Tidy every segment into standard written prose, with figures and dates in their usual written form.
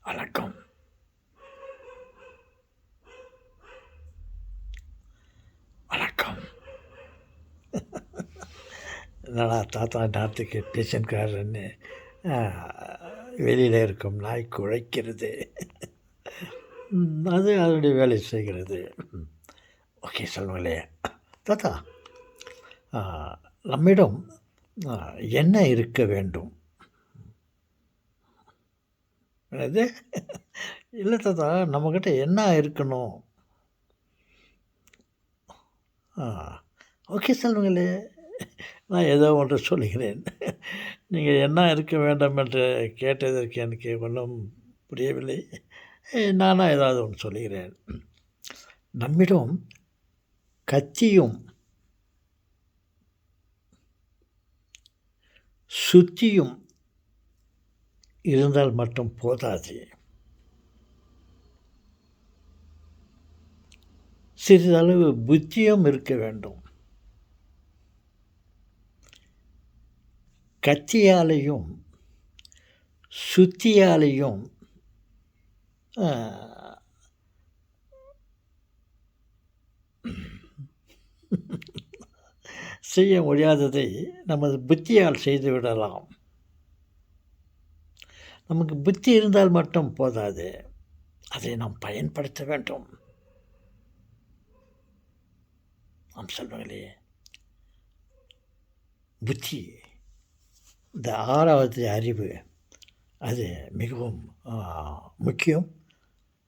வணக்கம். வணக்கம். என்னடா தாத்தா நேரத்துக்கு பேஷண்ட்காரன்னு வெளியில் இருக்கும் நாய் குழைக்கிறது. அது அதனுடைய வேலை செய்கிறது. ஓகே சொல்லுங்களே. தாத்தா, ஆ, நம்மிடம் என்ன இருக்க வேண்டும்? என்னது? இல்லை தாத்தா, நம்மக்கிட்ட என்ன இருக்கணும்? ஓகே சொல்லுங்களே. நான் ஏதோ ஒன்று சொல்லுகிறேன். நீங்கள் என்ன இருக்க வேண்டும் என்று கேட்டதற்கு எனக்கு ஒன்றும் புரியவில்லை. நானாக ஏதாவது ஒன்று சொல்லுகிறேன். நம்மிடம் கத்தியும் சுத்தியும் இருந்தால் மட்டும் போதாது. சிறிதளவு புத்தியும் இருக்க வேண்டும். கத்தியாலையும் சுத்தியாலையும் செய்ய முடியாததை நமது புத்தியால் செய்துவிடலாம். நமக்கு புத்தி இருந்தால் மட்டும் போதாது, அதை நாம் பயன்படுத்த வேண்டும். நாம் சொல்லுங்களே, புத்தி, இந்த 6வது அறிவு, அது மிகவும் முக்கியம்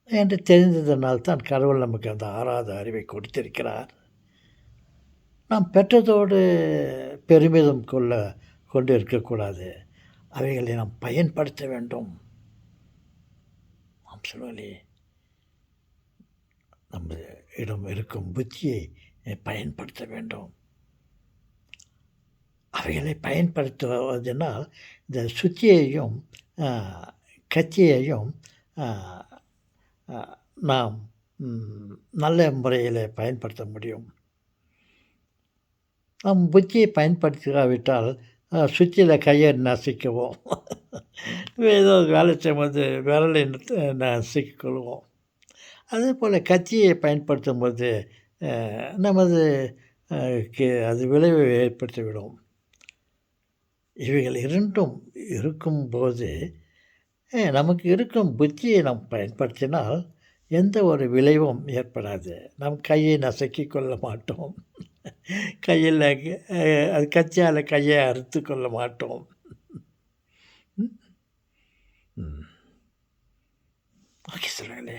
என்று தெரிந்ததனால் தான் கடவுள் நமக்கு அந்த 6வது அறிவை கொடுத்திருக்கிறார். நாம் பெற்றதோடு பெருமிதம் கொண்டு இருக்கக்கூடாது. அவைகளை நாம் பயன்படுத்த வேண்டும். நாம் சொல்லுங்களே, நம்ம இடம் இருக்கும் புத்தியை பயன்படுத்த வேண்டும். அவைகளை பயன்படுத்துவதனால் இந்த சுத்தியையும் கத்தியையும் நாம் நல்ல முறையில் பயன்படுத்த முடியும். நாம் புத்தியை பயன்படுத்தாவிட்டால் சுத்தியில் கையை நசுக்குவோம். ஏதோ வேலை செய்யும்போது விரலை நசுக்கிக்கொள்வோம். அதே போல் கத்தியை பயன்படுத்தும் போது நமது அது விளைவை ஏற்படுத்திவிடும். இவைகள் இரண்டும் இருக்கும்போது நமக்கு இருக்கும் புத்தியை நாம் பயன்படுத்தினால் எந்த ஒரு விளைவும் ஏற்படாது. நம் கையை நசுக்கி கொள்ள மாட்டோம். கையில் அது கத்தியால் கையை அறுத்து கொள்ள மாட்டோம். ஓகே சொல்லுங்களே.